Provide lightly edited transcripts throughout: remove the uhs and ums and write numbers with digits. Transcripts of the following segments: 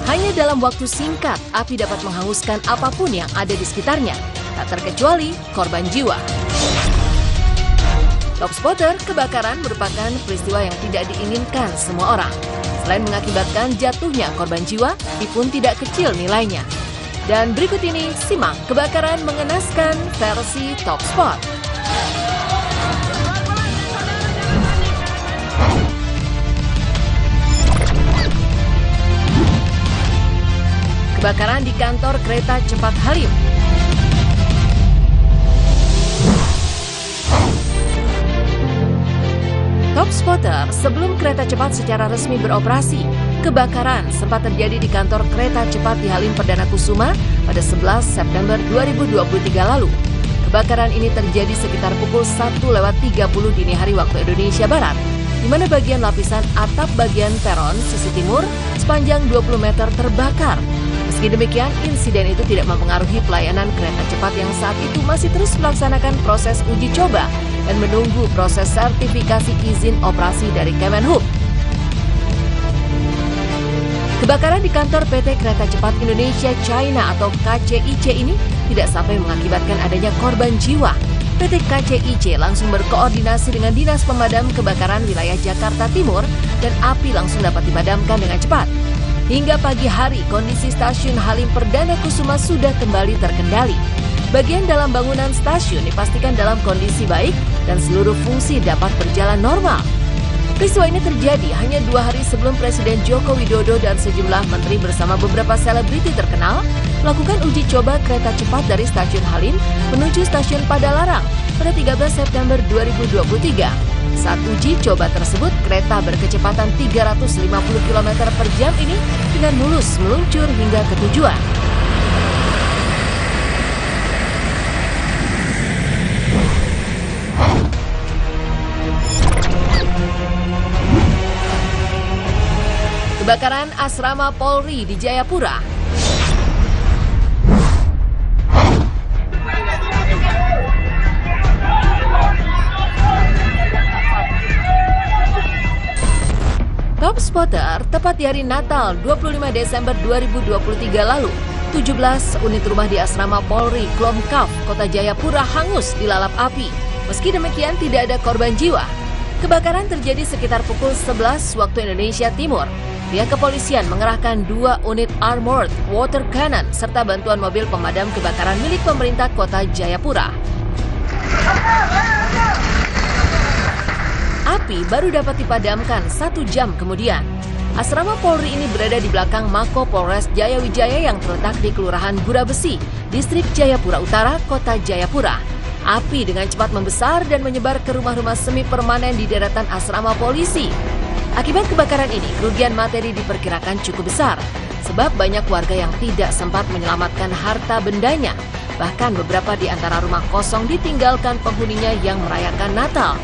Hanya dalam waktu singkat, api dapat menghanguskan apapun yang ada di sekitarnya, tak terkecuali korban jiwa. Top spotter, kebakaran merupakan peristiwa yang tidak diinginkan semua orang. Selain mengakibatkan jatuhnya korban jiwa, ini pun tidak kecil nilainya. Dan berikut ini, simak kebakaran mengenaskan versi Top Spot. Kebakaran di kantor kereta cepat Halim. Top Spotter, sebelum kereta cepat secara resmi beroperasi, kebakaran sempat terjadi di kantor kereta cepat di Halim Perdana Kusuma pada 11 September 2023 lalu. Kebakaran ini terjadi sekitar pukul 1:30 dini hari waktu Indonesia Barat, di mana bagian lapisan atap bagian peron sisi timur sepanjang 20 meter terbakar. Meski demikian, insiden itu tidak mempengaruhi pelayanan kereta cepat yang saat itu masih terus melaksanakan proses uji coba dan menunggu proses sertifikasi izin operasi dari Kemenhub. Kebakaran di kantor PT Kereta Cepat Indonesia China atau KCIC ini tidak sampai mengakibatkan adanya korban jiwa. PT KCIC langsung berkoordinasi dengan Dinas Pemadam Kebakaran Wilayah Jakarta Timur dan api langsung dapat dipadamkan dengan cepat. Hingga pagi hari, kondisi stasiun Halim Perdana Kusuma sudah kembali terkendali. Bagian dalam bangunan stasiun dipastikan dalam kondisi baik dan seluruh fungsi dapat berjalan normal. Peristiwa ini terjadi hanya 2 hari sebelum Presiden Joko Widodo dan sejumlah menteri bersama beberapa selebriti terkenal melakukan uji coba kereta cepat dari stasiun Halim menuju stasiun Padalarang pada 13 September 2023. Saat uji coba tersebut, kereta berkecepatan 350 km per jam ini dengan mulus meluncur hingga ke tujuan. Kebakaran asrama Polri di Jayapura. Top Spotter, tepat di hari Natal 25 Desember 2023 lalu, 17 unit rumah di asrama Polri Klomkaf, Kota Jayapura hangus dilalap api. Meski demikian tidak ada korban jiwa. Kebakaran terjadi sekitar pukul 11 waktu Indonesia Timur. Pihak kepolisian mengerahkan 2 unit armored water cannon serta bantuan mobil pemadam kebakaran milik pemerintah Kota Jayapura. Api baru dapat dipadamkan 1 jam kemudian. Asrama Polri ini berada di belakang Mako Polres Jayawijaya yang terletak di Kelurahan Gurabesi, Distrik Jayapura Utara, Kota Jayapura. Api dengan cepat membesar dan menyebar ke rumah-rumah semi permanen di deretan asrama polisi. Akibat kebakaran ini, kerugian materi diperkirakan cukup besar, sebab banyak warga yang tidak sempat menyelamatkan harta bendanya. Bahkan beberapa di antara rumah kosong ditinggalkan penghuninya yang merayakan Natal.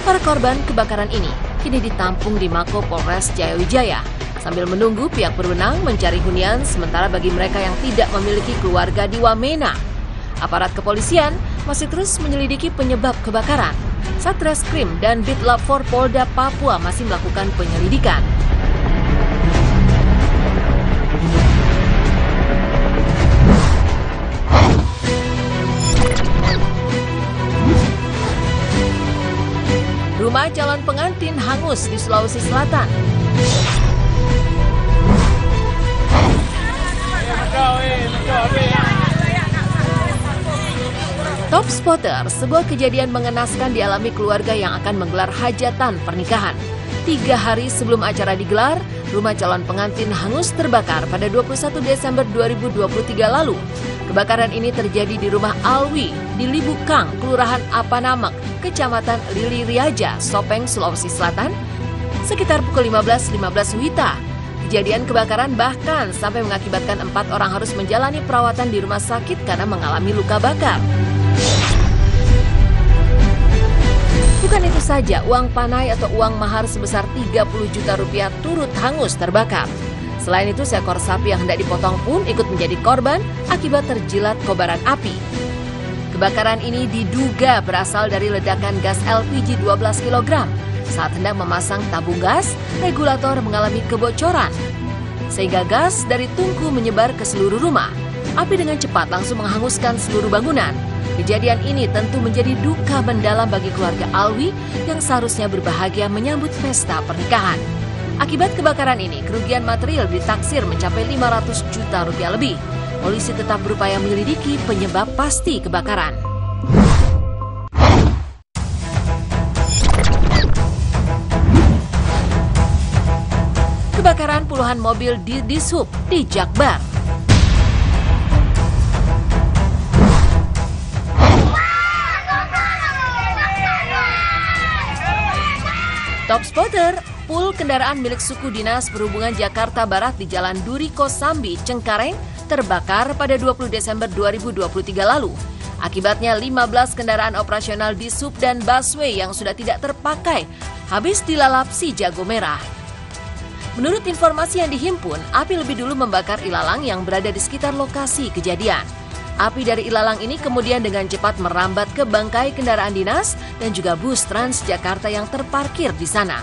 Para korban kebakaran ini kini ditampung di Mako Polres Jayawijaya sambil menunggu pihak berwenang mencari hunian sementara bagi mereka yang tidak memiliki keluarga di Wamena. Aparat kepolisian masih terus menyelidiki penyebab kebakaran. Satreskrim dan Bitlab 4 Polda Papua masih melakukan penyelidikan. Rumah calon pengantin hangus di Sulawesi Selatan. Top Spotter, sebuah kejadian mengenaskan dialami keluarga yang akan menggelar hajatan pernikahan. 3 hari sebelum acara digelar, rumah calon pengantin hangus terbakar pada 21 Desember 2023 lalu. Kebakaran ini terjadi di rumah Alwi di Libukang, Kelurahan Apanamek, Kecamatan Lili Riaja, Sopeng, Sulawesi Selatan, sekitar pukul 15.15 WITA. Kejadian kebakaran bahkan sampai mengakibatkan 4 orang harus menjalani perawatan di rumah sakit karena mengalami luka bakar. Bukan itu saja, uang panai atau uang mahar sebesar 30 juta rupiah turut hangus terbakar. Selain itu, seekor sapi yang hendak dipotong pun ikut menjadi korban akibat terjilat kobaran api. Kebakaran ini diduga berasal dari ledakan gas LPG 12 kg. Saat hendak memasang tabung gas, regulator mengalami kebocoran. sehingga gas dari tungku menyebar ke seluruh rumah. Api dengan cepat langsung menghanguskan seluruh bangunan. Kejadian ini tentu menjadi duka mendalam bagi keluarga Alwi yang seharusnya berbahagia menyambut pesta pernikahan. Akibat kebakaran ini, kerugian material ditaksir mencapai 500 juta rupiah lebih. Polisi tetap berupaya menyelidiki penyebab pasti kebakaran. Kebakaran puluhan mobil di Dishub di Jakbar. Top Spotter, pul kendaraan milik suku Dinas Perhubungan Jakarta Barat di Jalan Duri Kosambi, Cengkareng, terbakar pada 20 Desember 2023 lalu. Akibatnya 15 kendaraan operasional Dishub dan busway yang sudah tidak terpakai habis dilalap si jago merah. Menurut informasi yang dihimpun, api lebih dulu membakar ilalang yang berada di sekitar lokasi kejadian. Api dari ilalang ini kemudian dengan cepat merambat ke bangkai kendaraan dinas dan juga bus Transjakarta yang terparkir di sana.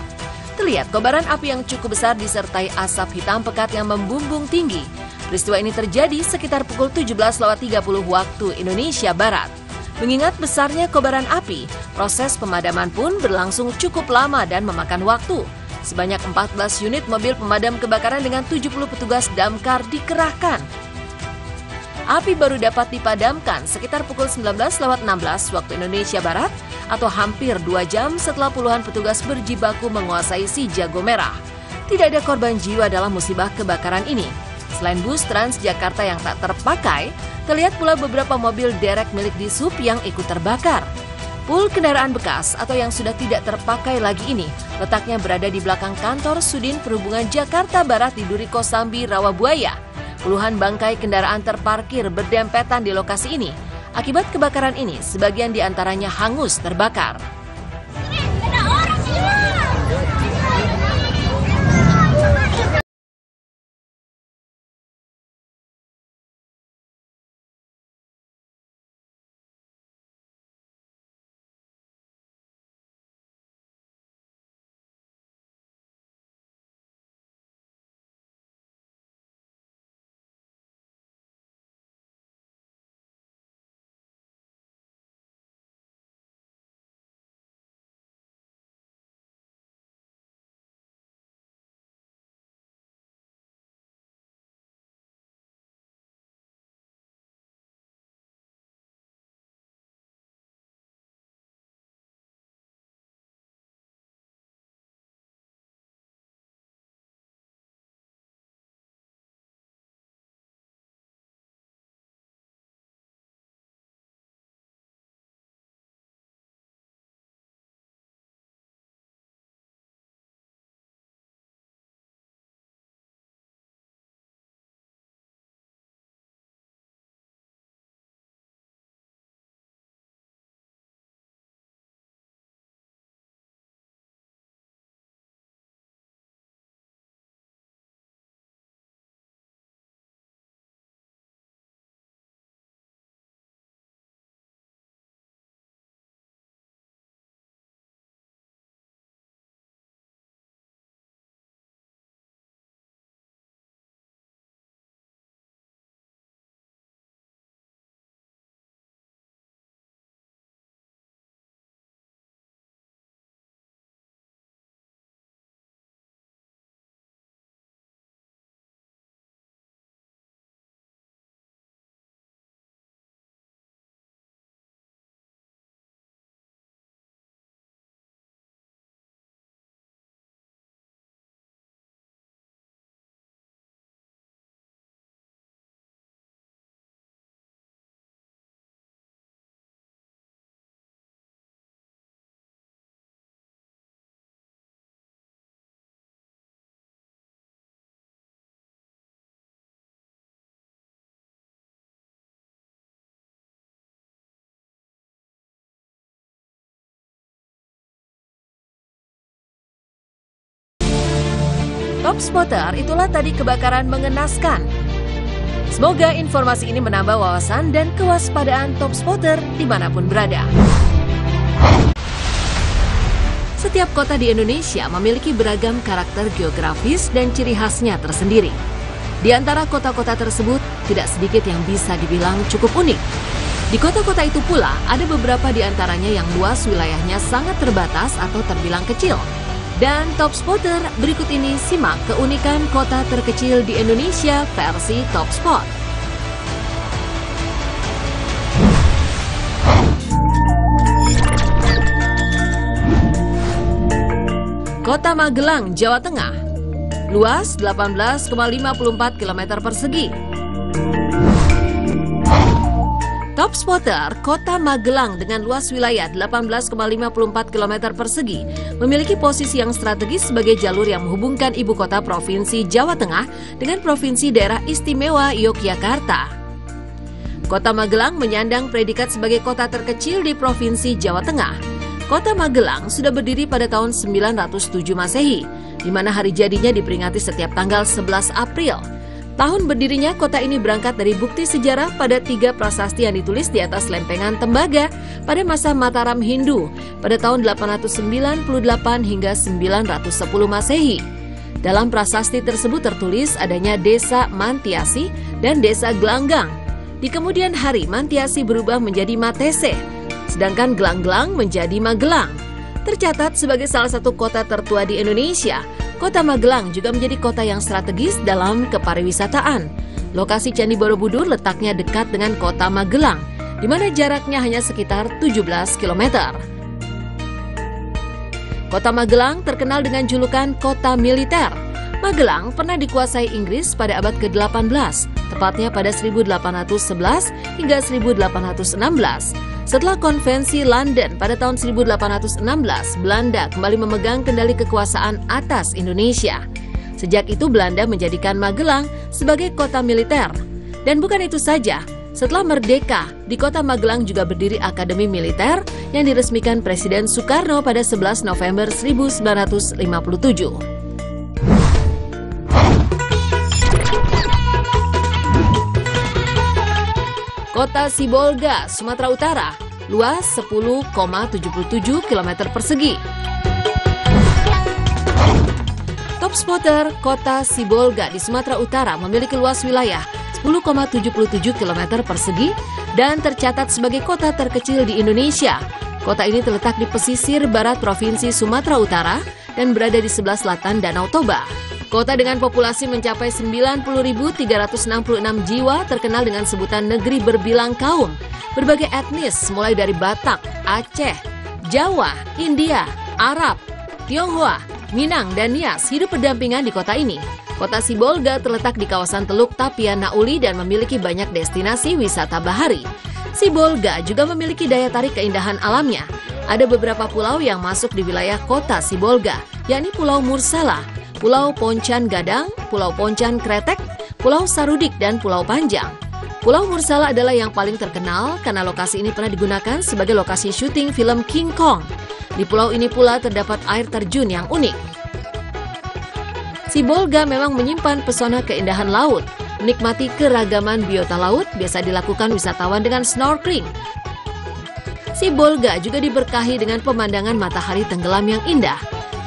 Terlihat kobaran api yang cukup besar disertai asap hitam pekat yang membumbung tinggi. Peristiwa ini terjadi sekitar pukul 17.30 waktu Indonesia Barat. Mengingat besarnya kobaran api, proses pemadaman pun berlangsung cukup lama dan memakan waktu. Sebanyak 14 unit mobil pemadam kebakaran dengan 70 petugas damkar dikerahkan. Api baru dapat dipadamkan sekitar pukul 19.16 waktu Indonesia Barat atau hampir 2 jam setelah puluhan petugas berjibaku menguasai si jago merah. Tidak ada korban jiwa dalam musibah kebakaran ini. Selain bus Transjakarta yang tak terpakai, terlihat pula beberapa mobil derek milik Dishub yang ikut terbakar. Pul kendaraan bekas atau yang sudah tidak terpakai lagi ini letaknya berada di belakang kantor Sudin Perhubungan Jakarta Barat di Duri Kosambi, Rawabuaya. Puluhan bangkai kendaraan terparkir berdempetan di lokasi ini. Akibat kebakaran ini, sebagian di antaranya hangus terbakar. Top Spotter, itulah tadi kebakaran mengenaskan. Semoga informasi ini menambah wawasan dan kewaspadaan Top Spotter dimanapun berada. Setiap kota di Indonesia memiliki beragam karakter geografis dan ciri khasnya tersendiri. Di antara kota-kota tersebut, tidak sedikit yang bisa dibilang cukup unik. Di kota-kota itu pula, ada beberapa di antaranya yang luas wilayahnya sangat terbatas atau terbilang kecil. Dan Top Spotter, berikut ini simak keunikan kota terkecil di Indonesia versi Top Spot. Kota Magelang, Jawa Tengah. Luas 18,54 km persegi. Top Spotter, Kota Magelang dengan luas wilayah 18,54 km persegi memiliki posisi yang strategis sebagai jalur yang menghubungkan ibu kota Provinsi Jawa Tengah dengan Provinsi Daerah Istimewa Yogyakarta. Kota Magelang menyandang predikat sebagai kota terkecil di Provinsi Jawa Tengah. Kota Magelang sudah berdiri pada tahun 907 Masehi, di mana hari jadinya diperingati setiap tanggal 11 April. Tahun berdirinya kota ini berangkat dari bukti sejarah pada 3 prasasti yang ditulis di atas lempengan tembaga pada masa Mataram Hindu pada tahun 898 hingga 910 Masehi. Dalam prasasti tersebut tertulis adanya desa Mantiasi dan desa Gelanggang. Di kemudian hari Mantiasi berubah menjadi Matese, sedangkan Gelanggang menjadi Magelang. Tercatat sebagai salah satu kota tertua di Indonesia, Kota Magelang juga menjadi kota yang strategis dalam kepariwisataan. Lokasi Candi Borobudur letaknya dekat dengan kota Magelang, di mana jaraknya hanya sekitar 17 km. Kota Magelang terkenal dengan julukan kota militer. Magelang pernah dikuasai Inggris pada abad ke-18, tepatnya pada 1811 hingga 1816. Setelah konvensi London pada tahun 1816, Belanda kembali memegang kendali kekuasaan atas Indonesia. Sejak itu Belanda menjadikan Magelang sebagai kota militer. Dan bukan itu saja, setelah merdeka, di kota Magelang juga berdiri Akademi Militer yang diresmikan Presiden Soekarno pada 11 November 1957. Kota Sibolga, Sumatera Utara, luas 10,77 km persegi. Top Spotter, Kota Sibolga di Sumatera Utara memiliki luas wilayah 10,77 km persegi dan tercatat sebagai kota terkecil di Indonesia. Kota ini terletak di pesisir barat Provinsi Sumatera Utara dan berada di sebelah selatan Danau Toba. Kota dengan populasi mencapai 90.366 jiwa terkenal dengan sebutan negeri berbilang kaum. Berbagai etnis mulai dari Batak, Aceh, Jawa, India, Arab, Tionghoa, Minang, dan Nias hidup berdampingan di kota ini. Kota Sibolga terletak di kawasan Teluk Tapian Nauli dan memiliki banyak destinasi wisata bahari. Sibolga juga memiliki daya tarik keindahan alamnya. Ada beberapa pulau yang masuk di wilayah kota Sibolga, yakni Pulau Mursala, Pulau Poncan Gadang, Pulau Poncan Kretek, Pulau Sarudik, dan Pulau Panjang. Pulau Mursala adalah yang paling terkenal karena lokasi ini pernah digunakan sebagai lokasi syuting film King Kong. Di pulau ini pula terdapat air terjun yang unik. Sibolga memang menyimpan pesona keindahan laut. Menikmati keragaman biota laut biasa dilakukan wisatawan dengan snorkeling. Sibolga juga diberkahi dengan pemandangan matahari tenggelam yang indah.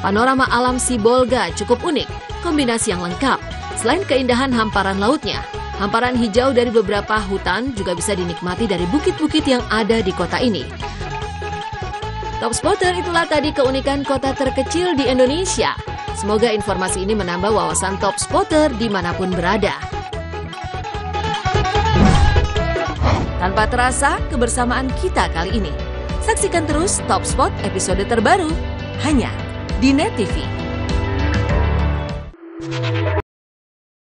Panorama alam Sibolga cukup unik, kombinasi yang lengkap. Selain keindahan hamparan lautnya, hamparan hijau dari beberapa hutan juga bisa dinikmati dari bukit-bukit yang ada di kota ini. Top Spotter, itulah tadi keunikan kota terkecil di Indonesia. Semoga informasi ini menambah wawasan Top Spotter dimanapun berada. Tanpa terasa, kebersamaan kita kali ini. Saksikan terus Top Spot episode terbaru, hanya di Net TV.